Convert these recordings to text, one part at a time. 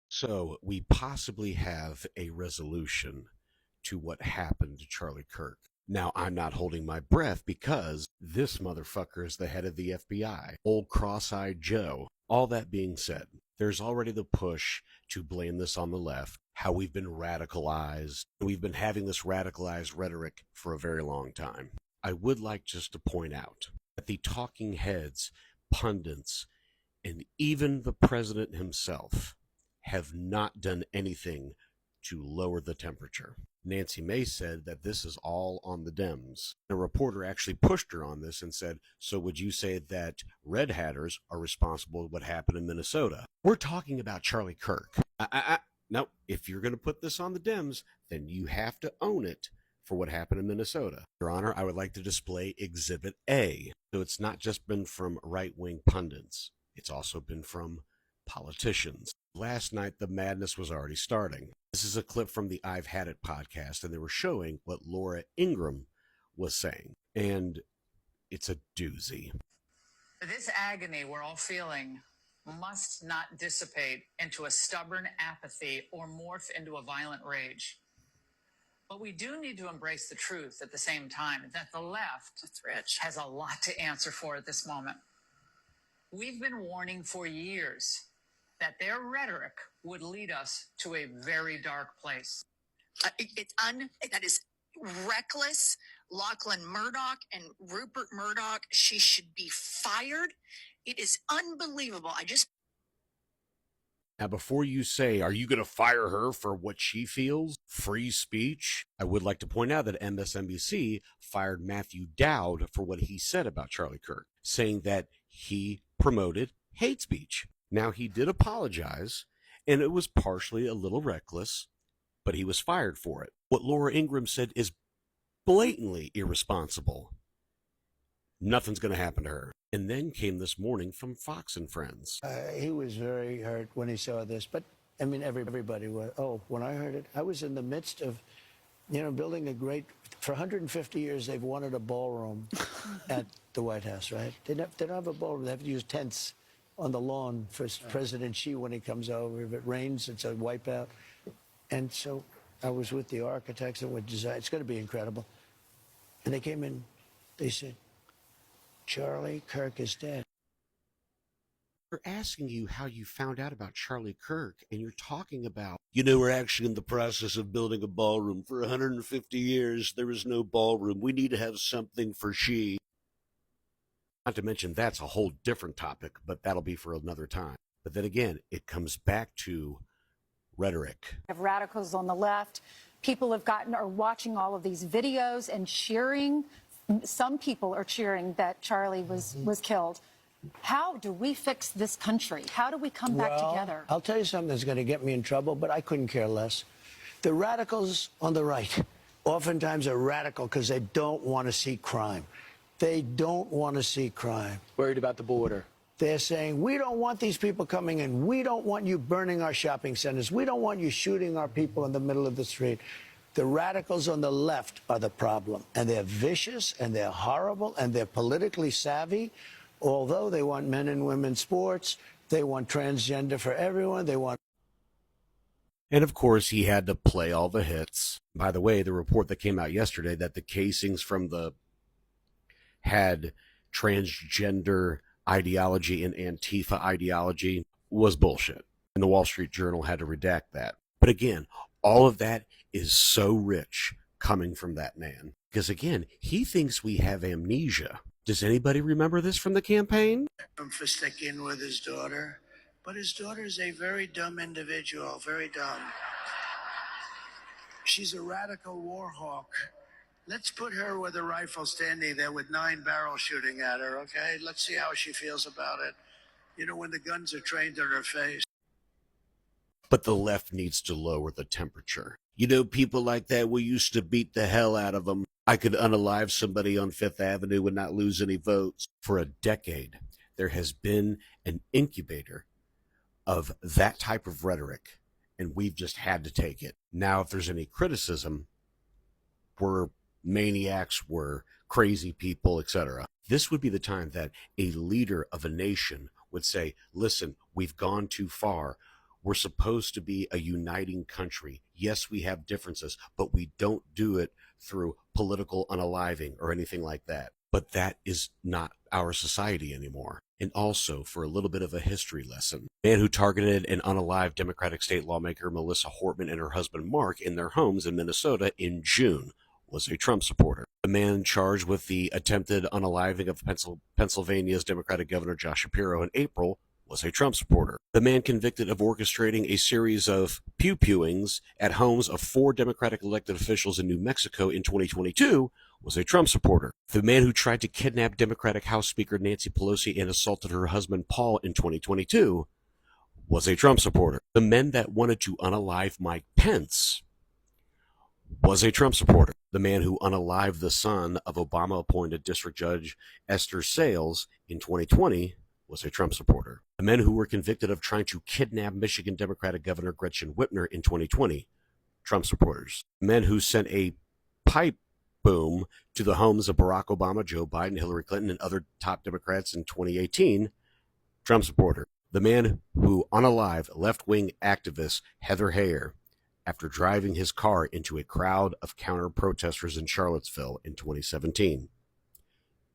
So we possibly have a resolution to what happened to Charlie Kirk. Now, I'm not holding my breath because this motherfucker is the head of the FBI, old cross-eyed Joe. All that being said, there's already the push to blame this on the left, how we've been radicalized. We've been having this radicalized rhetoric for a very long time. I would like just to point out that the talking heads, pundits, and even the president himself have not done anything to lower the temperature. Nancy Mace said that this is all on the Dems. A reporter actually pushed her on this and said, so would you say that Red Hatters are responsible for what happened in Minnesota? We're talking about Charlie Kirk. No, if you're going to put this on the Dems, then you have to own it for what happened in Minnesota. Your Honor, I would like to display Exhibit A. So it's not just been from right-wing pundits. It's also been from politicians. Last night, the madness was already starting. This is a clip from the I've Had It podcast, and they were showing what Laura Ingraham was saying. And it's a doozy. This agony we're all feeling must not dissipate into a stubborn apathy or morph into a violent rage. But we do need to embrace the truth at the same time that the left has a lot to answer for at this moment. We've been warning for years that their rhetoric would lead us to a very dark place. That is reckless. Lachlan Murdoch and Rupert Murdoch, she should be fired. It is unbelievable. Now, before you say, are you going to fire her for what she feels? Free speech? I would like to point out that MSNBC fired Matthew Dowd for what he said about Charlie Kirk, saying that he promoted hate speech. Now, he did apologize, and it was partially a little reckless, but he was fired for it. What Laura Ingraham said is blatantly irresponsible. Nothing's going to happen to her. And then came this morning from Fox and Friends. He was very hurt when he saw this, but I mean, everybody was. Oh, when I heard it, I was in the midst of, building a great, for 150 years, they've wanted a ballroom at the White House, right? They don't have a ballroom. They have to use tents on the lawn for President Xi when he comes over. If it rains, it's a wipeout. And so I was with the architects and with design. It's going to be incredible. And they came in, they said, Charlie Kirk is dead. We're asking you how you found out about Charlie Kirk, and you're talking about, we're actually in the process of building a ballroom. For 150 years, there was no ballroom. We need to have something for Xi. Not to mention, that's a whole different topic, but that'll be for another time. But then again, it comes back to rhetoric. Of radicals on the left, people are watching all of these videos and cheering. Some people are cheering that Charlie was killed. How do we fix this country? How do we come back together? I'll tell you something that's going to get me in trouble, but I couldn't care less. The radicals on the right oftentimes are radical because they don't want to see crime. They don't want to see crime. Worried about the border. They're saying, we don't want these people coming in. We don't want you burning our shopping centers. We don't want you shooting our people in the middle of the street. The radicals on the left are the problem, and they're vicious, and they're horrible, and they're politically savvy. Although they want men and women sports, they want transgender for everyone, they want... And of course, he had to play all the hits. By the way, the report that came out yesterday that the casings from had transgender ideology and Antifa ideology was bullshit. And the Wall Street Journal had to redact that. But again, all of that is so rich coming from that man. Because again, he thinks we have amnesia. Does anybody remember this from the campaign? For sticking with his daughter. But his daughter is a very dumb individual, very dumb. She's a radical war hawk. Let's put her with a rifle standing there with 9 barrels shooting at her, okay? Let's see how she feels about it. When the guns are trained in her face. But the left needs to lower the temperature. People like that, we used to beat the hell out of them. I could unalive somebody on Fifth Avenue and not lose any votes. For a decade, there has been an incubator of that type of rhetoric, and we've just had to take it. Now, if there's any criticism, we're maniacs, we're crazy people, etc. This would be the time that a leader of a nation would say, listen, we've gone too far. We're supposed to be a uniting country. Yes, we have differences, but we don't do it through political unaliving or anything like that. But that is not our society anymore. And also, for a little bit of a history lesson, the man who targeted an unalived Democratic state lawmaker Melissa Hortman and her husband Mark in their homes in Minnesota in June was a Trump supporter. The man charged with the attempted unaliving of Pennsylvania's Democratic Governor Josh Shapiro in April was a Trump supporter. The man convicted of orchestrating a series of pew-pewings at homes of 4 Democratic elected officials in New Mexico in 2022 was a Trump supporter. The man who tried to kidnap Democratic House Speaker Nancy Pelosi and assaulted her husband Paul in 2022 was a Trump supporter. The men that wanted to unalive Mike Pence was a Trump supporter. The man who unalived the son of Obama-appointed District Judge Esther Sales in 2020 was a Trump supporter. The men who were convicted of trying to kidnap Michigan Democratic Governor Gretchen Whitmer in 2020, Trump supporters. The men who sent a pipe boom to the homes of Barack Obama, Joe Biden, Hillary Clinton, and other top Democrats in 2018, Trump supporter. The man who unalived left-wing activist Heather Heyer after driving his car into a crowd of counter-protesters in Charlottesville in 2017,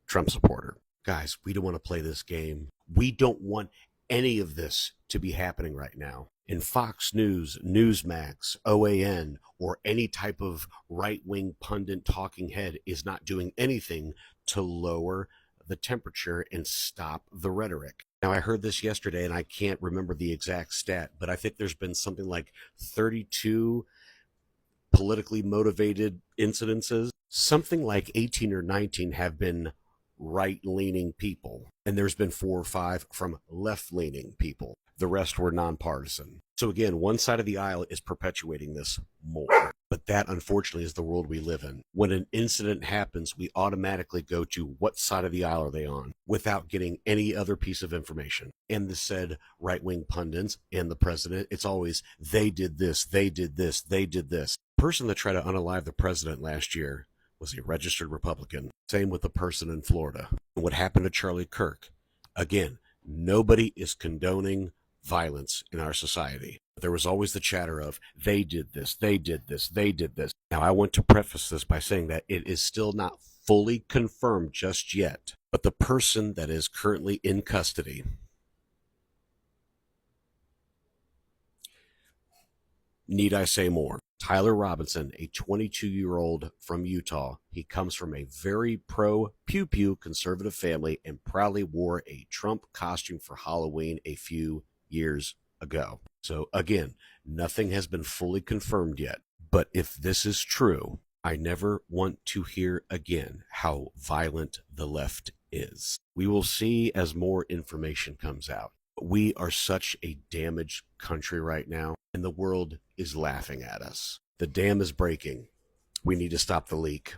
Trump supporter. Guys, we don't want to play this game. We don't want any of this to be happening right now. And Fox News, Newsmax, OAN, or any type of right-wing pundit talking head is not doing anything to lower the temperature and stop the rhetoric. Now, I heard this yesterday, and I can't remember the exact stat, but I think there's been something like 32 politically motivated incidences. Something like 18 or 19 have been right-leaning people, and there's been 4 or 5 from left-leaning people. The rest were nonpartisan. So again, one side of the aisle is perpetuating this more. But that, unfortunately, is the world we live in. When an incident happens, we automatically go to what side of the aisle are they on without getting any other piece of information. And the said right-wing pundits and the president, it's always, they did this, they did this, they did this. The person that tried to unalive the president last year was a registered Republican. Same with the person in Florida. And what happened to Charlie Kirk? Again, nobody is condoning violence in our society. There was always the chatter of, they did this, they did this, they did this. Now, I want to preface this by saying that it is still not fully confirmed just yet, but the person that is currently in custody, need I say more? Tyler Robinson, a 22-year-old from Utah. He comes from a very pro-pew-pew conservative family and proudly wore a Trump costume for Halloween a few years ago. So again, nothing has been fully confirmed yet. But if this is true, I never want to hear again how violent the left is. We will see as more information comes out. We are such a damaged country right now, and the world is laughing at us. The dam is breaking. We need to stop the leak.